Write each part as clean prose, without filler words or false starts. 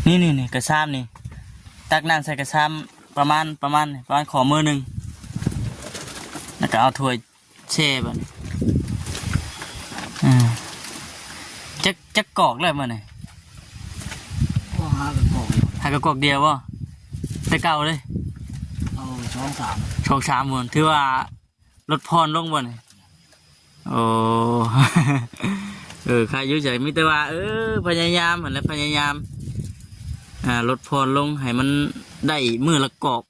นี่กระซ้ำนี่ตักน้ำใส่กระซ้ำประมาณขอมือหนึ่งแล้วก็เอาถ้วยเช่แบบนี้จักกอกเลยมันนี่หากระกอกเดียววะแต่เก่าเลยเอาช่องสามหมื่นถือว่าลดพรลงบ่นี่โอ้ ใครยุ่งใจมิตรว่าพยายามและพยายามลดพรลงให้มันได้มือละกอก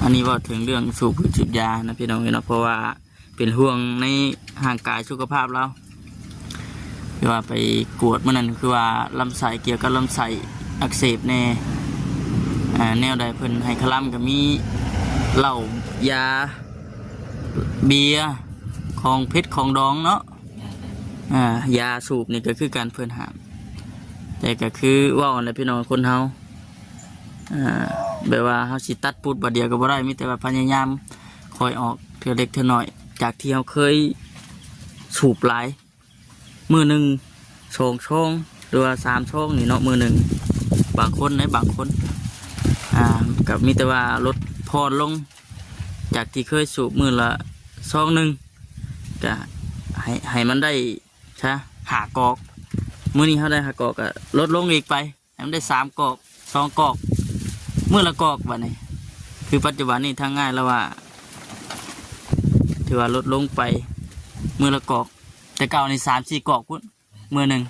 อันนี้ว่าถึงเรื่องสูบจุดยานะพี่น้องเนาะเพราะว่าเป็นห่วงในห่างกายสุขภาพเราคือว่าไปกวดมันนั่นคือว่าลำไส้เกี่ยวกับลำไส้อักเสบแน่แนวใดเพิ่นให้คลั่มก็มีเหล้ายาเบียร์ของเพชรของดองเนาะยาสูบนี่ก็คือการเพิ่นหามแต่ก็คือว่าอะไรพี่น้องคนเฮาแบบว่าเฮาสิตัดปูดบ่เดียวก็บ่ได้มีแต่ว่าพยายามคอยออกเทื่อเล็กเทื่อน้อยจากที่เฮาเคยสูบหลายมือหนึ่ง2 ช่องหรือว่า3 ช่องนี่เนาะมือหนึ่งบางคนกับมีแต่ว่าลดพรลงจากที่เคยสูบมือละช่องหนึ่งก็ให้มันได้ใช่หากอกมื้อนี้เขาได้หากอกก็ลดลงอีกไปให้มันได้3 กอก2 กอกมื้อละกอกแบบนี้คือปัจจุบันนี้ทางง่ายแล้วว่าถือว่าลดลงไปมื้อละกอกแต่เก่าใน3-4 กอกพุ่นมื้อหนึ่ง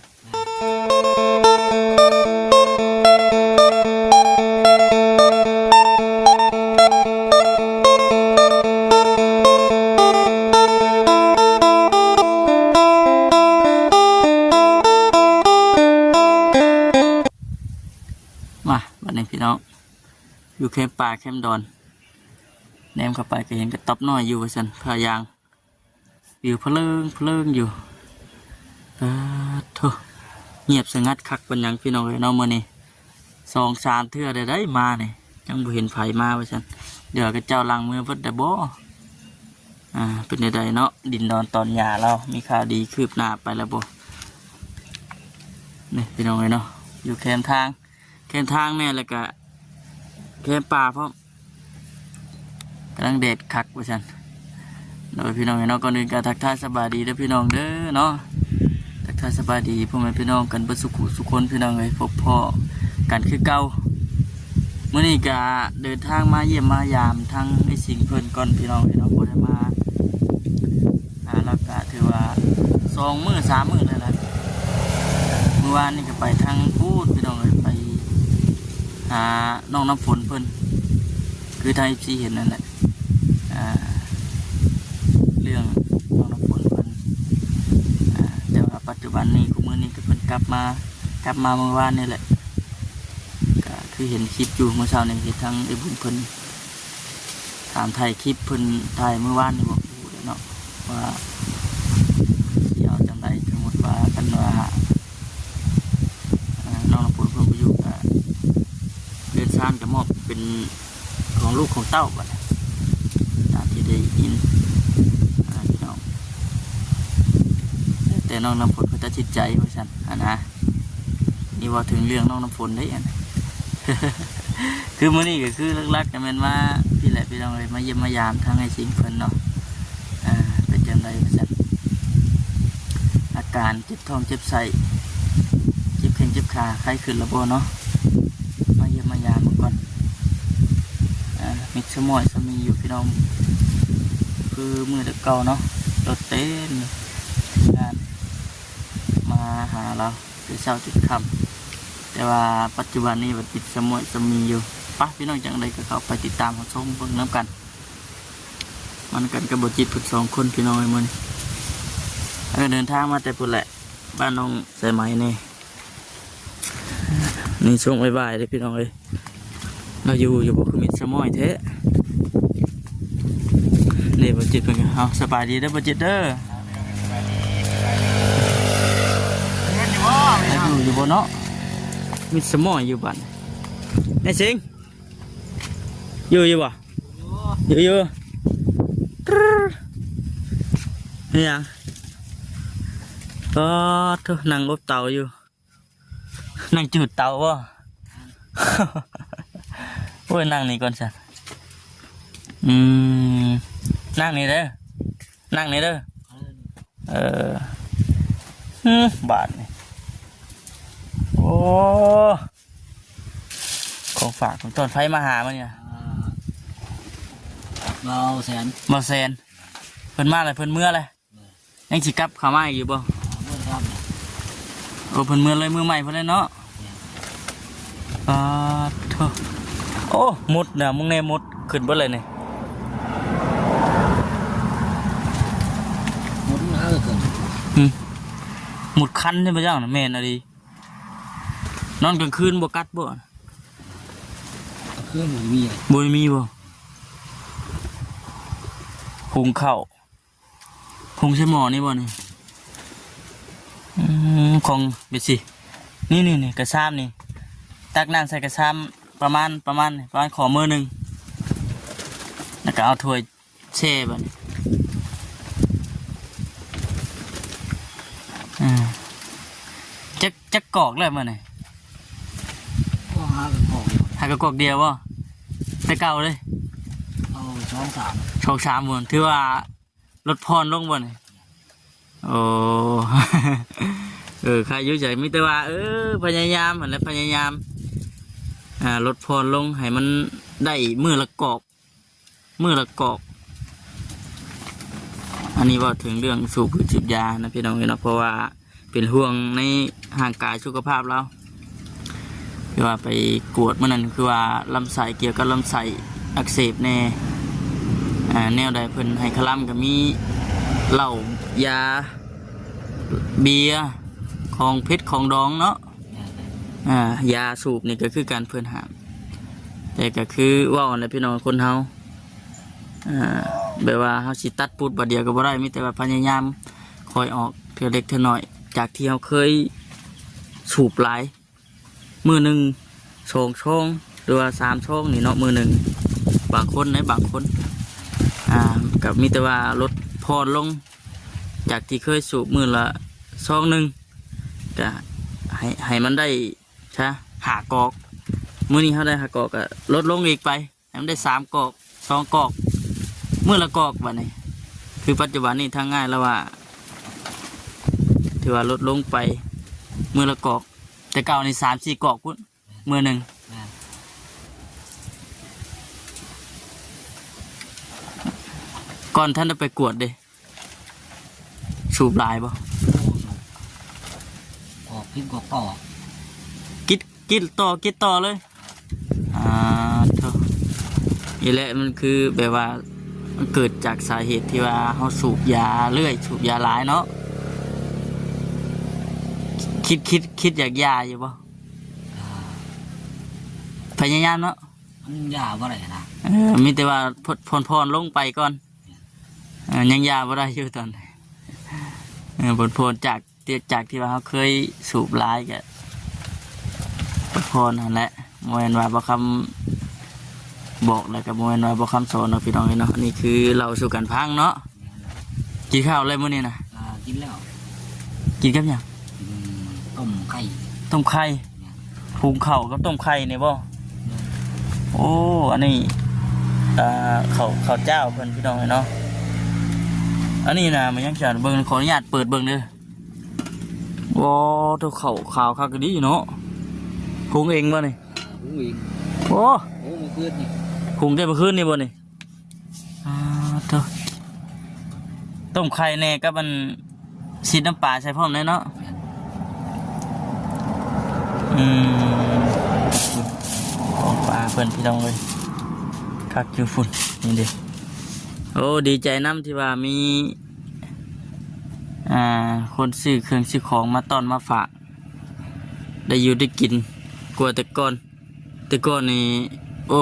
มาวันนี้พี่น้องอยู่แคมป์ป่าแคมป์ดอนแนมเข้าไปก็เห็นกระต๊อบน้อยอยู่ว่าซั่นพายางวิวเพลิงอยู่โธ่เงียบสงัดคักเป็นยังพี่น้องเลยเนาะมื้อนี้2-3 เทื่อได้มาเนี่ยยังบ่เห็นไผมาว่าซั่นเดี๋ยวก็เจ้าลังมือเพิ่นได้บ่เป็นใดๆเนาะดินดอนตอนหญ้าเรามีข่าวดีคืบหน้าไปแล้วบ่นี่พี่น้องเลยเนาะอยู่แคมป์ทางแม่แล้วก็แคมป์ป่าพร้อมกำลังเด็ดคักว่าซั่นโดยพี่น้องเนาะก่อนอื่นก็ทักทายสบายดีเด้อพี่น้องเด้อเนาะทักทายสบายดีพ่อแม่พี่น้องกันเบิดสุขคนพี่น้องเอ้ยพบพ่อกันคือเก่ามื้อนี้ก็เดินทางมาเยี่ยมมายามทั้งไอ้สิงเพิ่นก่อนพี่น้องเนาะบ่ได้มาแล้วก็ถือว่า2 มื้อ 3 มื้อแล้วล่ะเมื่อวานนี่ก็ไปทางพูดพี่น้องเอ้ยไปหาน้องน้ำฝนเพิ่นคือไทยที่เห็นนั่นแหละเรื่องน้องน้ำฝนเพิ่นแต่ว่าปัจจุบันนี้กูมื้อนี้ก็เพิ่นกลับมาเมื่อวานนี่แหละก็คือเห็นคลิปอยู่เมื่อเช้านี้ที่ทั้งไอ้บุญเพิ่นถามไทยคลิปเพิ่นถ่ายเมื่อวานนี่บอกอยู่เนาะว่าสิเอาจังไดสมมุติว่ากันว่าน้องน้ำฝนเพิ่นไปอยู่ก็เรือนซ่านก็มอบเป็นของลูกของเต้าบัดตามที่ได้ยินพี่น้องแต่น้องน้ำฝนเขาตัดสินใจว่าฉันนะนี่ว่าถึงเรื่องน้องน้ำฝนได้ยัง คือมื้อนี้ก็คือลักๆกันเป็นว่าพี่แหละพี่น้องเลยมาเยี่ยมมายามทางไอ้สิงเพิ่นเนาะเป็นจังไรว่าฉันอาการเจ็บท้องเจ็บไส้เจ็บแข้งเจ็บขาไข้ขึ้นระบบเนาะมาเยี่ยมมายามก่อนมิกซ์มอยจะมีอยู่พี่น้องคือมือเด็กเก่าเนาะรถเต้นงานมาหาเราในเช้าจุดค่ำแต่ว่าปัจจุบันนี้มิกซ์มอยจะมีอยู่ปะพี่น้องจังใดก็เข้าไปติดตามของชมเบิ่งน้ำกันมันกันกับบทจิตฝึก2 คนพี่น้องไอ้มึงเดินทางมาแต่ปุ่นแหละบ้านน้องใส่ไหมนี่ช่วงบ่ายๆเลยพี่น้องเลยเราอยู่บ่คือมิดสมอยเทะนี่บจิตเป็นไงเอาสบายดีเด้อบจิตเด้ออยู่บนเนาะมิดสมอยอยู่บ้านนี่สิงอยู่บ่อยู่นี่ยัง ก็ทุกนั่งอบเตาอยู่นั่งจุดเตาบ่ โอ้ยนั่งนี่ก่อนสันนั่งนี่เด้อนั่งนี่เด้อบาทนี่โอ้ของฝากของต้นไฟมาหามาเนี่ย เบาแสน มาแซนเพิ่นมาเลยเพิ่นเมื่อเลยยังสิกลับเข้ามาอีกอยู่บ่ เมื่อครับ โอ้เพิ่นเมื่อเลยมือใหม่เพิ่นเลยเนาะโธ่โอ้มุดเนี่ยมึงแน่มุดขึ้นเบ่เลยนี่ มุดน้าก็เกิน หมุดคันใช่ไหมเจ้าน่ะแม่นอะดินอนกลางคืนบ่กัดบ่ เครื่องมันมีอะไร บ่มีบ่หุงข้าวหุงใช้หม้อนี่บ่นี่ของเบ็ดสินี่กระซ้ำนี่ตักน้ำใส่กระซ้ำประมาณขอมือหนึ่งแล้วก็เอาถ้วยแช่บ่นี่จักกอกเลยมันนี่ ก็หากระบอก หากระกอกเดียวบ่แต่เก่าเลย เอาช่องสาม โชคสามหมดถือว่าลดพรลงบ่นี่โอ้ ใครยุ่งใจมิแต่ว่าพยายามอะไรพยายามลดพรลงให้มันได้มือละกอกอันนี้ว่าถึงเรื่องสูบจิบยานะพี่น้องเนาะเพราะว่าเป็นห่วงในห่างกายสุขภาพเราคือว่าไปกวดมันนั่นคือว่าลำไส้เกี่ยวกับลำไส้อักเสบแน่แนวใดเพิ่นให้คลำก็มีเหล้ายาเบียร์ของเพชรของดองเนาะยาสูบนี่ก็คือการเพิ่นห้ามแต่ก็คือว่าอะไรพี่น้องคนเฮาแบบว่าเฮาสิตัดปุดบัดเดียวก็บ่ได้มีแต่ว่าพยายามคอยออกเทื่อเล็กเทื่อน้อยจากที่เฮาเคยสูบหลายมื้อหนึง2ช่องหรือว่า3ช่องนี่เนาะมื้อหนึงบางคนกับมีแต่ว่าลดพรลงจากที่เคยสูบมื้อละซองหนึงก็ให้มันได้ใช่หากอกมื้อนี้เฮาได้หากอกก็ลดลงอีกไปให้มันได้3กอก2กอกมื้อละกอกบัดนี้คือปัจจุบันนี้ทางง่ายแล้วว่าถือว่าลดลงไปมื้อละกอกแต่เก่านี่3-4กอกพุ่นมื้อหนึงก่อนท่านจะไปกวดเด้สูบหลายบ่ ออกพิมพ์ก็ต่อ กินต่อเลยเถอะนี่แหละมันคือแบบว่ามันเกิดจากสาเหตุที่ว่าเขาสูบยาเรื่อยสูบยาหลายเนาะคิดอยากยาอยู่บ่พยายามเนาะ มันยาว่าไรนะ มีแต่ว่าพรลงไปก่อนยังยาบ่ได้อยู่ตอนพรจากที่ว่าเขาเคยสูบหลายก็พรนั่นแหละโมเห็นว่าบ่คำบอกแล้วก็โมเห็นว่าบ่คำสอนเนาะพี่น้องเนาะนี่คือเราสู่กันพังเนาะกินข้าวอะไรมื้อนี้นะ กินแล้ว กินกับหยัง ต้มไข่ ต้มไข่หุงข้าวกับต้มไข่นี่บ่โอ้อันนี้ข้าวเจ้าเพิ่นพี่น้องเนาะอันนี้นะมันยังจะเบิ่งขออนุญาตเปิดเบิ่งเด้อว้าวตัวขาวคักดีเนาะหุงเองบ่นี่ หูเอง โอ้ โอ้มาคืนนี่ หุงได้เมื่อคืนนี่บ่นี่ตัวต้มไข่แน่กับมันซีดน้ำปลาใส่พร้อมเลยเนาะของปลาเพิ่นพี่น้องเลยคักอยู่ฝุ่นนี่ดิโอ้ดีใจน้ำที่ว่ามีคนซื้อเครื่องซื้อของมาต้อนมาฝากได้อยู่ได้กินกลัวแต่ก่อนนี่โอ้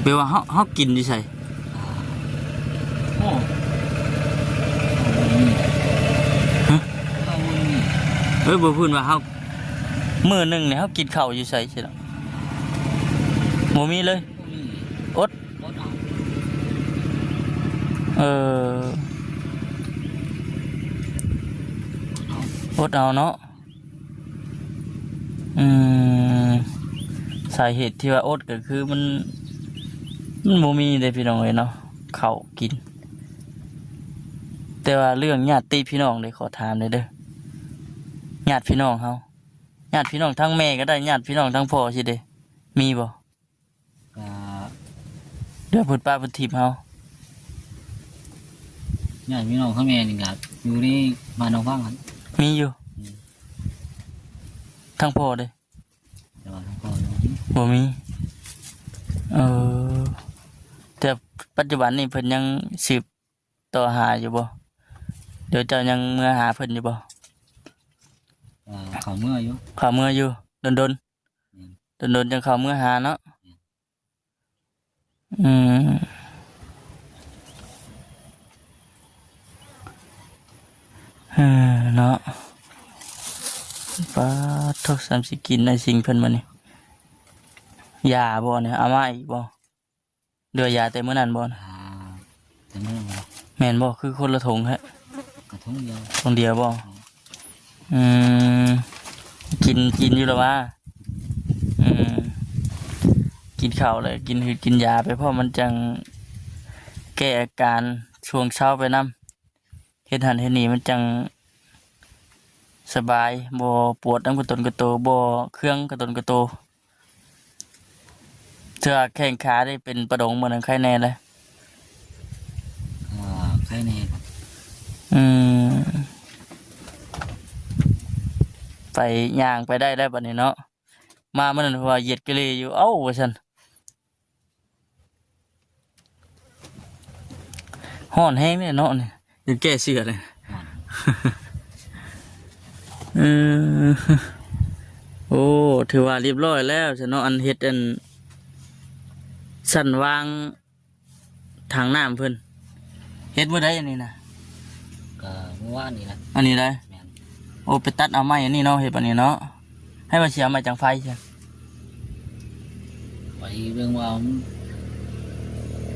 แปลว่าเขากินดิใส่ โอ้ฮะ เอานี่ บ่พูดว่าเขามื้อหนึงเนี่ยเขากินข้าวอยู่ใส่ใช่หรอบ่มีเลย นี่ อด รถเอา เออ อดเอาเนาะสาเหตุที่ว่าอดก็คือมันบ่มีเด้พี่น้องเอ้ยเนาะข้าวกินแต่ว่าเรื่องญาติพี่น้องเลยขอถามเลยเด้อญาติพี่น้องเฮาญาติพี่น้องทั้งแม่ก็ได้ญาติพี่น้องทั้งพ่อสิเด้มีบ่ ก็ เดือพุ่นป้าพุ่นทิพย์เฮา ญาติพี่น้องเขาแม่นี่ก็อยู่ในบ้านน้องฟังครับ มีอยู่ทั้งพ่อเด้ แต่ว่าทั้งพ่อ บ่มีเออแต่ปัจจุบันนี้เพิ่นยังสืบต่อหาอยู่บ่เดี๋ยวเจ้ายังเมื่อหาเพิ่นอยู่บ่ เขาเมื่ออยู่ เข้าเมื่ออยู่ดนๆดนๆจังเข้าเมื่อหาเนาะอืมเนาะป้าทกสิกินในสิ่งเพิ่นมานี่ยาบ่เนี่ยเอามาอีกบ่เดือยาแต่มื้อนั้นบ่นะ แต่เมื่อวาน แม่นบ่คือคนละถุงฮะ กระทงเดียว ถุงเดียวบ่อืมกินอยู่แล้วว่ากินข้าวเลยกินยาไปเพราะมันจังแก้อาการช่วงเช้าไปนำเฮ็ดหันเฮ็ดนี่มันจังสบายบ่ปวดทั้งกระตนกระโตบ่เครื่องกระตนกระโตเทื่อแข้งขาได้เป็นประดงเหมือนใครแน่เลย ใครแน่ครับ ไปย่างไปได้บัดนี้เนาะมามันนั้นว่าเหยียดกะเลยอยู่เอ้าว่าซั่นฮ้อนแฮงเนี่ยเนาะนี่จะแก้เสื้อเลย เออโอ้ถือว่าเรียบร้อยแล้วฉันเนาะอันเฮ็ดอันสั่นวางทางน้ำเพิ่นเฮ็ดบ่ได้อันนี้นะ ก็เมื่อวานนี่แหละ อันนี้ได้ แม่น โอ้ไปตัดเอาไม้อันนี้เนาะเฮ็ดอันนี้เนาะให้มาเสียไม้จังไฟใช่ ไปเรื่องว่า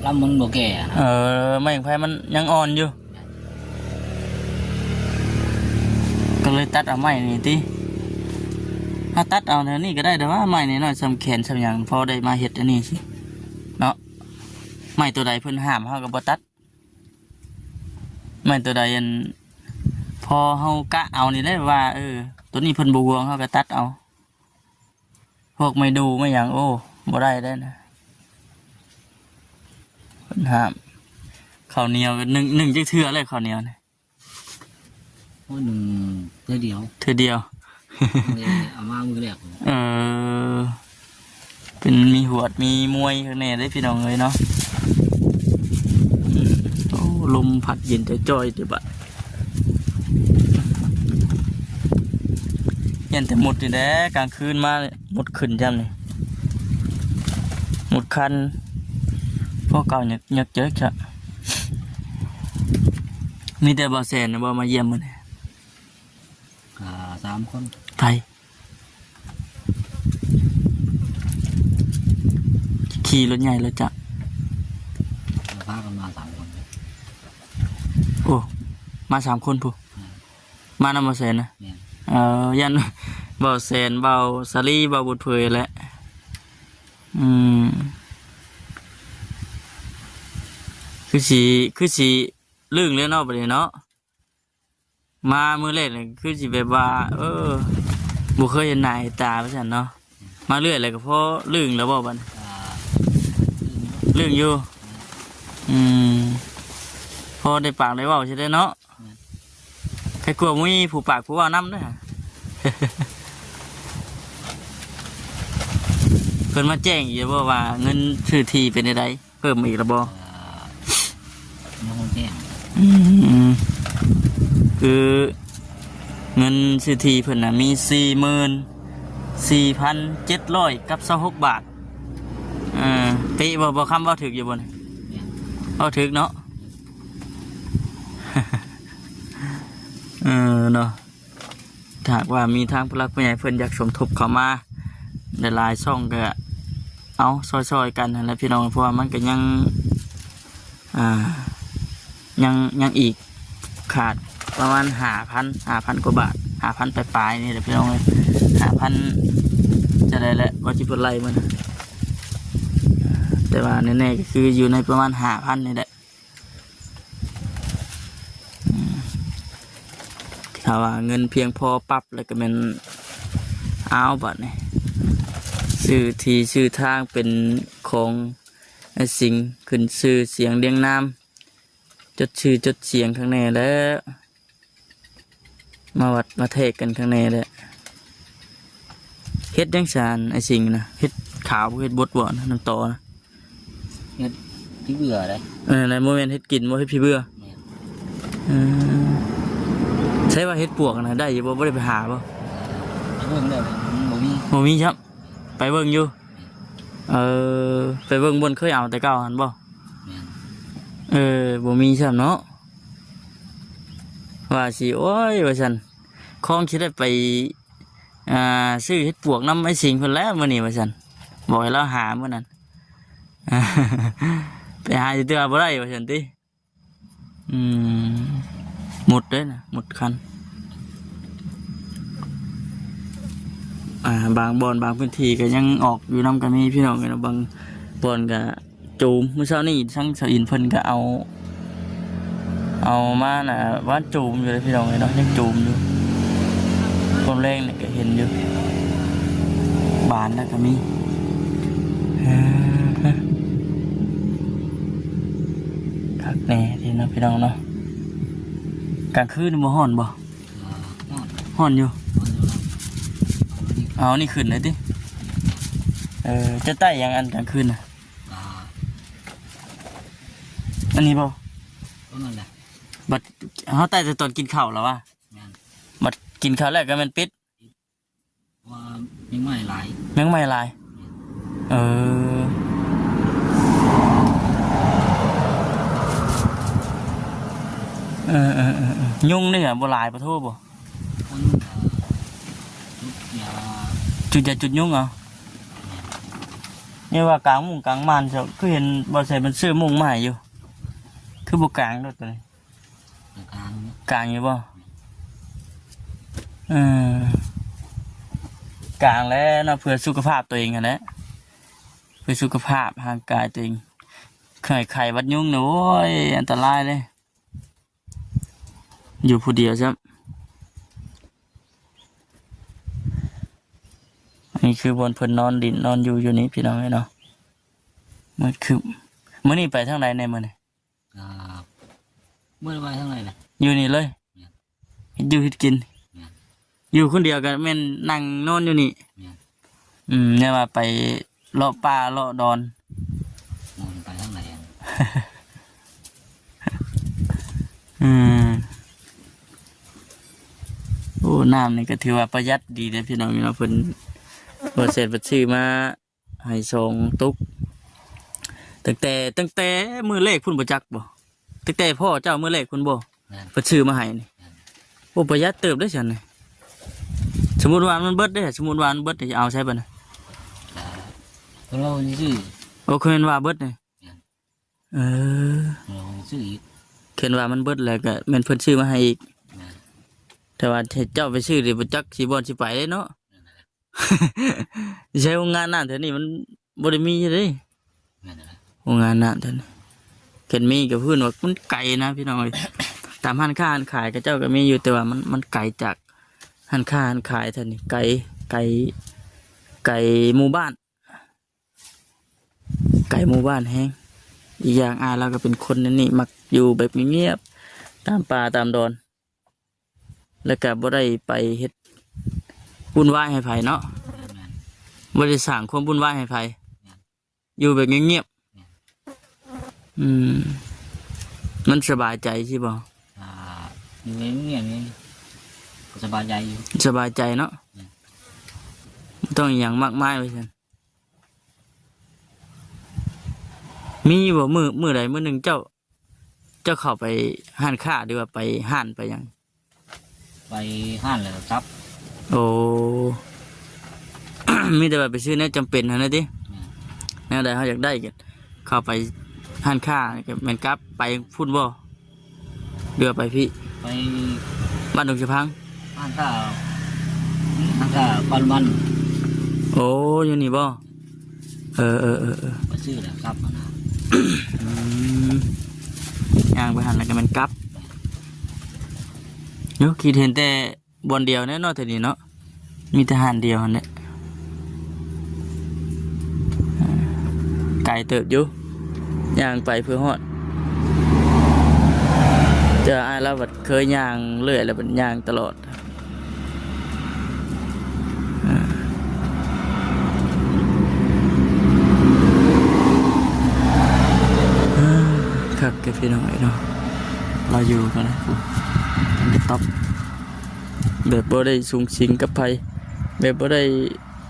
ลำมันบ่แก่นะ ไม้จังไฟมันยังอ่อนอยู่ก็เลยตัดเอาไม้นี่ติถ้าตัดเอาเท่านี้ก็ได้แต่ว่าไม้นี่น้อยสำแขนสำหยังพอได้มาเฮ็ดอันนี้สิเนาะไม้ตัวใดเพิ่นห้ามเฮาก็บ่ตัดไม้ตัวใดอันพอเฮากะเอานี่ได้ว่าตัวนี้เพิ่นบ่ห่วงเฮาก็ตัดเอาพวกไม่ดูไม่หยังโอ้บ่ได้ได้นะเพิ่นห้ามข้าวเหนียวก็นึ่งจักเทื่อเลยข้าวเหนียวนี่ เพราะหนึ่งเท่าเดียว เทื่อเดียว เลยเอามามือแรก เป็นมีหวดมีมวยข้างในได้พี่น้องเลยเนาะโอ้ลมพัดเย็นจะจ้อยดิบะเย็นแต่หมดนี่แหละกลางคืนมาหมดขึ้นจำนี่หมดคันพวกเก่ายักเยอะจ้ะมีแต่บ่อแสนนะบ่มาเยี่ยมมัน 3 คน ไปขี่รถใหญ่แล้วจ้ะ พากันมา3 คน โอ้มา3 คนผู้มานำบ่อแสนนะ แม่น ยันเบาแสนเบาสาลีเบาบุญเผยแหละคือสีลื่นเลยเนาะประเดี๋ยวเนาะมามือแรกเลยคือสีแบบว่าบุเคยเห็นหน้าเห็นตาพี่ฉันเนาะมาเรื่อยเลยก็เพราะลื่นแล้วบอกบันลื่นอยู่พอได้ปากได้เว่าใช่ไหมเนาะใครกลัวมุ้ยผูปากผูว่าน้ำด้วย เพิ่นมาแจ้งอีกว่าเงินซื้อที่เป็นไดเพิ่มอีกแล้วบ่ น้องแจ้ง คือเงินซื้อที่เพิ่นน่ะมี 44,700 กับ26 บาทเป๊ะบ่คำเว้าถึกอยู่บ่นี่เว้าถึกเนาะ เนาะถ้าหากว่ามีทางผู้หลักผู้ใหญ่เพิ่นอยากสมทบเข้ามาหลายๆช่องก็เอาซอยๆกันนั่นแหละพี่น้องเพราะว่ามันก็ยังอีกขาดประมาณ5,000 กว่าบาท 5,000ปลายๆนี่แหละพี่น้องเอ้ย5,000จะได้แหละว่าสิเพิ่นไล่มันแต่ว่าแน่ๆก็คืออยู่ในประมาณ 5,000 นี่แหละถ้าว่าเงินเพียงพอปรับแล้วก็แม่นเอาบัดนี่ชื่อที่ชื่อทางเป็นของไอ้สิ่งขึ้นชื่อเสียงเรียงนามจดชื่อจดเสียงข้างในแล้วมาวัดมาเทศกันข้างในแล้วเฮ็ดจังซานไอ้สิ่งนะเฮ็ดขาวเฮ็ดบดบ่นะน้ำตอนะ เฮ็ดพี่เบื่อได้ ในโมเมนต์เฮ็ดกินบ่เฮ็ดพี่เบื่อ แม่น อืมใช่ว่าเฮ็ดปวกนะได้อยู่บ่ได้ไปหาบ่ ไปเบิ่งได้มันบ่มี บ่มีครับไปเบิ่งอยู่ไปเบิ่งบนเคยเอาแต่เก่าหั่นบ่ แม่น บ่มีซ้ํเนาะว่าสิโอ้ยว่าซั่นคงสิได้ไปซื้อเฮ็ดปวกนำไอ้สิงเพิ่นแล้วมื้อนี้ว่าซั่นบอกให้เราหามื้อนั้น ไปหาสิเตือบ่ได้ว่าซั่นติหมดเด้อนะหมดคันบางบ่อนบางพื้นที่ก็ยังออกอยู่นำก็มีพี่น้องกันบางบ่อนก็จูมมื้อเช้านี้ทั้งสะอินเพิ่นก็เอามาน่ะว่าจูมอยู่เลยพี่น้องเนาะยังจูมอยู่ความแรงนี่ก็เห็นอยู่บานแล้วก็มีคักแน่ที่นะพี่น้องเนาะกลางคืนบ่ฮ้อนบ่ นอน ฮ้อนอยู่ นอน เอานี่ขึ้นเลยติจะใต้ยังอันกลางคืนน่ะ อ่า อันนี้บ่ ก็นั่นแหละ บัดเฮาใต้แต่ตอนกินข้าวแล้ววะ แม่น บัดกินข้าวแล้วก็แม่นปิด ว่ายังไม่หลาย แมงไม่ลายเออยุงนี่อ่ะบ่หลายปะโทบ่ คนทุกอย่า จุดจะจุดยุงเหรอนี่ว่ากลางมุ้งกลางมานเจ้าคือเห็นบ่ใส่มันซื้อมุ้งมาให้อยู่คือบ่กลางดอกตัวนี้ กลาง กลางอยู่บ่เออกลางแล้วเนาะเพื่อสุขภาพตัวเองอะนะเพื่อสุขภาพร่างกายตัวเองไข่วัดยุงเนี่ยโอ้ยอันตรายเลยอยู่ผู้เดียวใช่ไหมนี่คือบนเพิ่นนอนดินนอนอยู่นี่พี่น้องเนาะมันคือมื้อนี้ไปทางไหนในมื้อนี้ อ่าเมื่อไรเท่าไหร่ล่ะ อยู่นี่เลยอยู่เฮ็ดกิน เนี่ย อยู่คนเดียวกันแม่นนั่งนอนอยู่นี่ เนี่ย เนี่ยว่าไปเลาะป่าเลาะดอน นอนไปเท่าไหร่อ่ะ โอ้น้ำนี่ก็ถือว่าประหยัดดีเลยพี่น้องเนาะเพิ่นบ่เสร็จบ่ซื้อมาให้ส่งตุกตั้งแต่มื้อเลขพุ่นบ่จักบ่ตั้งแต่พ่อเจ้ามื้อเลขพุ่นบ่ แม่น เพิ่นซื้อมาให้นี่โอ้ประหยัดเติบได้ซั่นนี่สมมุติว่ามันเบิดเด้สมมุติว่ามันเบิดนี่จะเอาใช้บ่น่ะ แต่เราซื้อ โอ้คือเห็นว่าเบิดนี่เออ เราซื้ออีก เห็นว่ามันเบิดแล้วก็แม่นเพิ่นซื้อมาให้อีก แม่น แต่ว่าเจ้าไปซื้อดิบ่จักสิบ่สิไปเลยเนาะ ใช้โรงงานนั่นแถวนี้มันบ่ได้มีเด้ แม่นอะไร โรงงานนั่นแถวนี้เห็นมีก็พื้นว่ามันไกลนะพี่น้องเอ้ยตามร้านค้าร้านขายก็เจ้าก็มีอยู่แต่ว่ามันไกลจากร้านค้าร้านขายแถวนี้ไกลหมู่บ้านไกลหมู่บ้านแฮงอีกอย่างเราก็เป็นคนนั่นนี่มักอยู่แบบเงียบๆตามป่าตามดอนแล้วก็บ่ได้ไปเฮ็ดวุ่นวายให้ไผเนาะ แม่น บ่ได้สร้างความวุ่นวายให้ไผอยู่แบบเงียบๆมันสบายใจใช่บ่ อ่าอยู่ในเงี้ยนี่ก็สบายใจอยู่ สบายใจเนาะบ่ต้องอหย่างมากมายไว้ซั่นมีบ่มื้อใดมื้อหนึงเจ้าเข้าไปห้านค้าหรือว่าไปห้านไปหยัง ไปห้านเลยครับ โอ้ มีแต่ว่าไปซื้อแนวจำเป็นเท่านั้นติแนวใดเฮาอยากได้ก็เข้าไปห้านค้าก็แม่นกลับไปพุ่นบ่เรือไปพี่ ไป บ้านดงสะพัง อ อันก็ปันมัน โอ้อยู่นี่บ่เออ มาซื้อแหละครับนะ ย่างไปหันแล้วก็มันกลับเดี๋ยวคิดเห็นแต่บนเดียวเนี่ยเนาะทีนี้เนาะมีทหารเดียวเนี่ยไก่เติบอยู่ย่างไปเพื่อฮอดเจออ้ายแล้วบัดเคยย่างเรื่อยแล้วบัดย่างตลอดครับแกพี่น้องไอ้เนาะเราอยู่กันนะต๊อปแบบบ่ได้สูงสิงกับไผแบบบ่ได้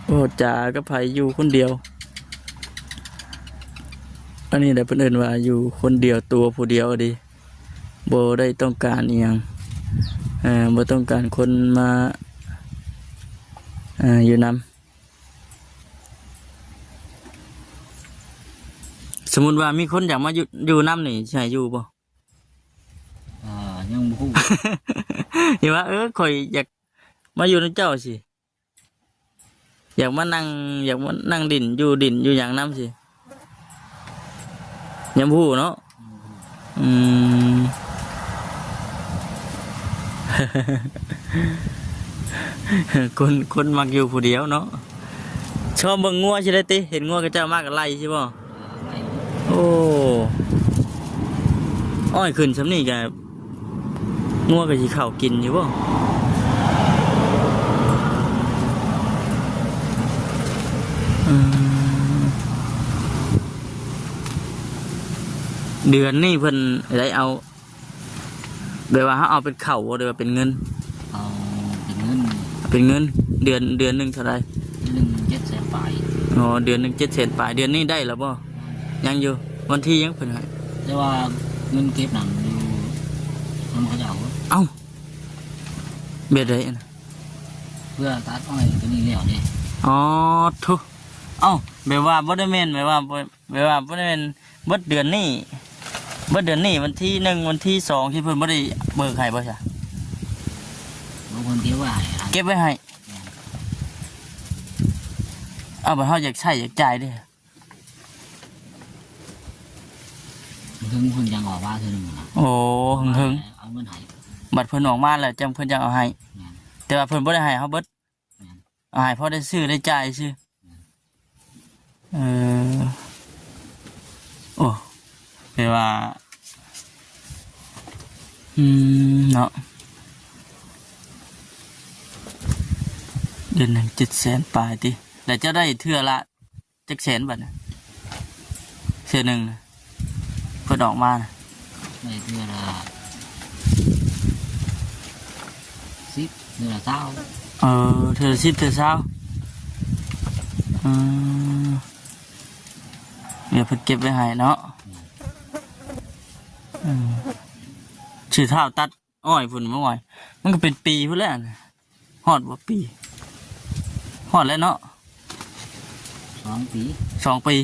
โอ้จากับไผอยู่คนเดียวอันนี้ได้เพิ่นเอิ้นว่าอยู่คนเดียวตัวผู้เดียวดีบ่ได้ต้องการอีหยังบ่ต้องการคนมาอยู่นำสมมุติว่ามีคนอยากมาอยู่นำนี่ใช่อยู่บ่ ยังพูด เห็นว่าข่อยอยากมาอยู่ในเจ้าสิอยากมานั่งดินอยู่อย่างน้ำสิยำผู้เนาะคนมักอยู่ผู้เดียวเนาะชอบเบิ่งงัวใช่ไหมติเห็นงัวกับเจ้ามากกับไล่ใช่ป่ะโอ้อ้อยขึ้นสำนี่แกงัวกับสีข้าวกินอยู่ป่ะเดือนนี่เพิ่นได้เอาแบบว่าเขาเอาเป็นเข่าหรือว่าเป็นเงินเอาเป็นเงินเดือนหนึ่งเท่าไร700,000 ปลายอ๋อเดือนหนึ่ง700,000 ปลายเดือนนี้ได้แล้วป่ะยังอยู่วันที่ยังเพิ่นให้แต่ว่าเงินเก็บหนังอยู่ทำเขาจะเอาเอ้าเบ็ดไรนะเพื่อตัดอ้อยตัวนี้แล้วเนี่ยอ๋อทุเอ้าแบบว่าบ่ได้แม่นแบบว่าบ่ได้แม่นเบิดเดือนนี้วันที่1วันที่2ที่เพิ่นบ่ได้เบิกให้บ่ใช่บางคนเก็บไว้เก็บไว้ให้เอาบ่เฮาอยากใช้อยากจ่ายเด้ถึงเพิ่นยังออกว่าเทื่อนึงนะโอ้หึงเอาเงินให้บัดเพิ่นออกมาแล้วจังเพิ่นจังเอาให้แต่ว่าเพิ่นบ่ได้ให้เฮาเบิดเอาให้พอได้ซื้อได้จ่ายซื่อโอ้แปลว่าเนาะเดือนหนึ่ง700,000 ปลายติแล้วจะได้เทื่อละจักแสนบัดน่ะเทื่อหนึ่งเพิ่นออกมาได้เทื่อละ10เทื่อละ20เทื่อละ10เทื่อละ20เดี๋ยวเพิ่นเก็บไว้ให้เนาะชื่อเท้าตัดอ้อยพุ่นเมื่อวานมันก็เป็นปีพุ่นแล้วฮอดบ่ปีฮอดแล้วเนาะ2 ปี 2 ปี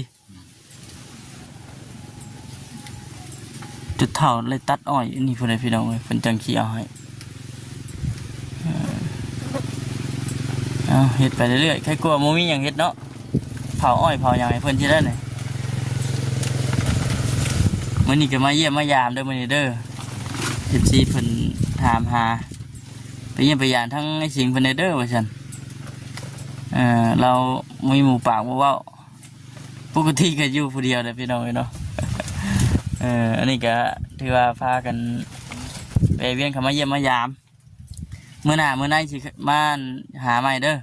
จุดเท้าเลยตัดอ้อยอันนี้พุ่นให้พี่น้องเอ้ยเพิ่นจังขี้เอาให้เฮ็ดไปเรื่อยๆใครกลัวบ่มีหยังเฮ็ดเนาะเผาอ้อยเผาหยังให้เพิ่นสิได้ไหนมื้อนี้ก็มาเยี่ยมมายามเด้อมื้อนี้เด้อFC เพิ่นถามหาไปเยี่ยมไปยามทั้งไอ้สิงเพิ่นเด้อว่าซั่นเรามีหมู่ปากบ่เว้าปกติก็อยู่ผู้เดียวเด้อพี่น้องเนาะอันนี้ก็ถือว่าพากันไปเวียนเข้ามาเยี่ยมมายามมื้อหน้ามื้อไหนสิมาหาใหม่เด้อ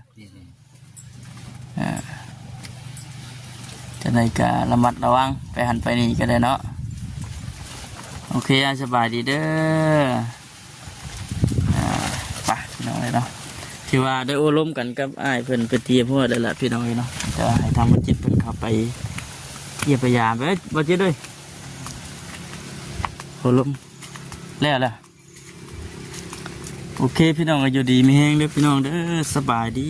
จะได้ก็ระมัดระวังไปหันไปนี่ก็ได้เนาะโอเคสบายดีเด้อไปน้องเลยเนาะที่ว่าได้โอ้ล้มกันกับอ้ายเพิ่นไปเตรียมพวกได้ละพี่น้องเลยเนาะจะให้ทำมันจิตเพิ่นเข้าไปเยี่ยมพยายามไปบ่จิตด้วยโอ้ล้มแล้วล่ะโอเคพี่น้องก็อยู่ดีมีแห้งเด้อพี่น้องเด้อสบายดี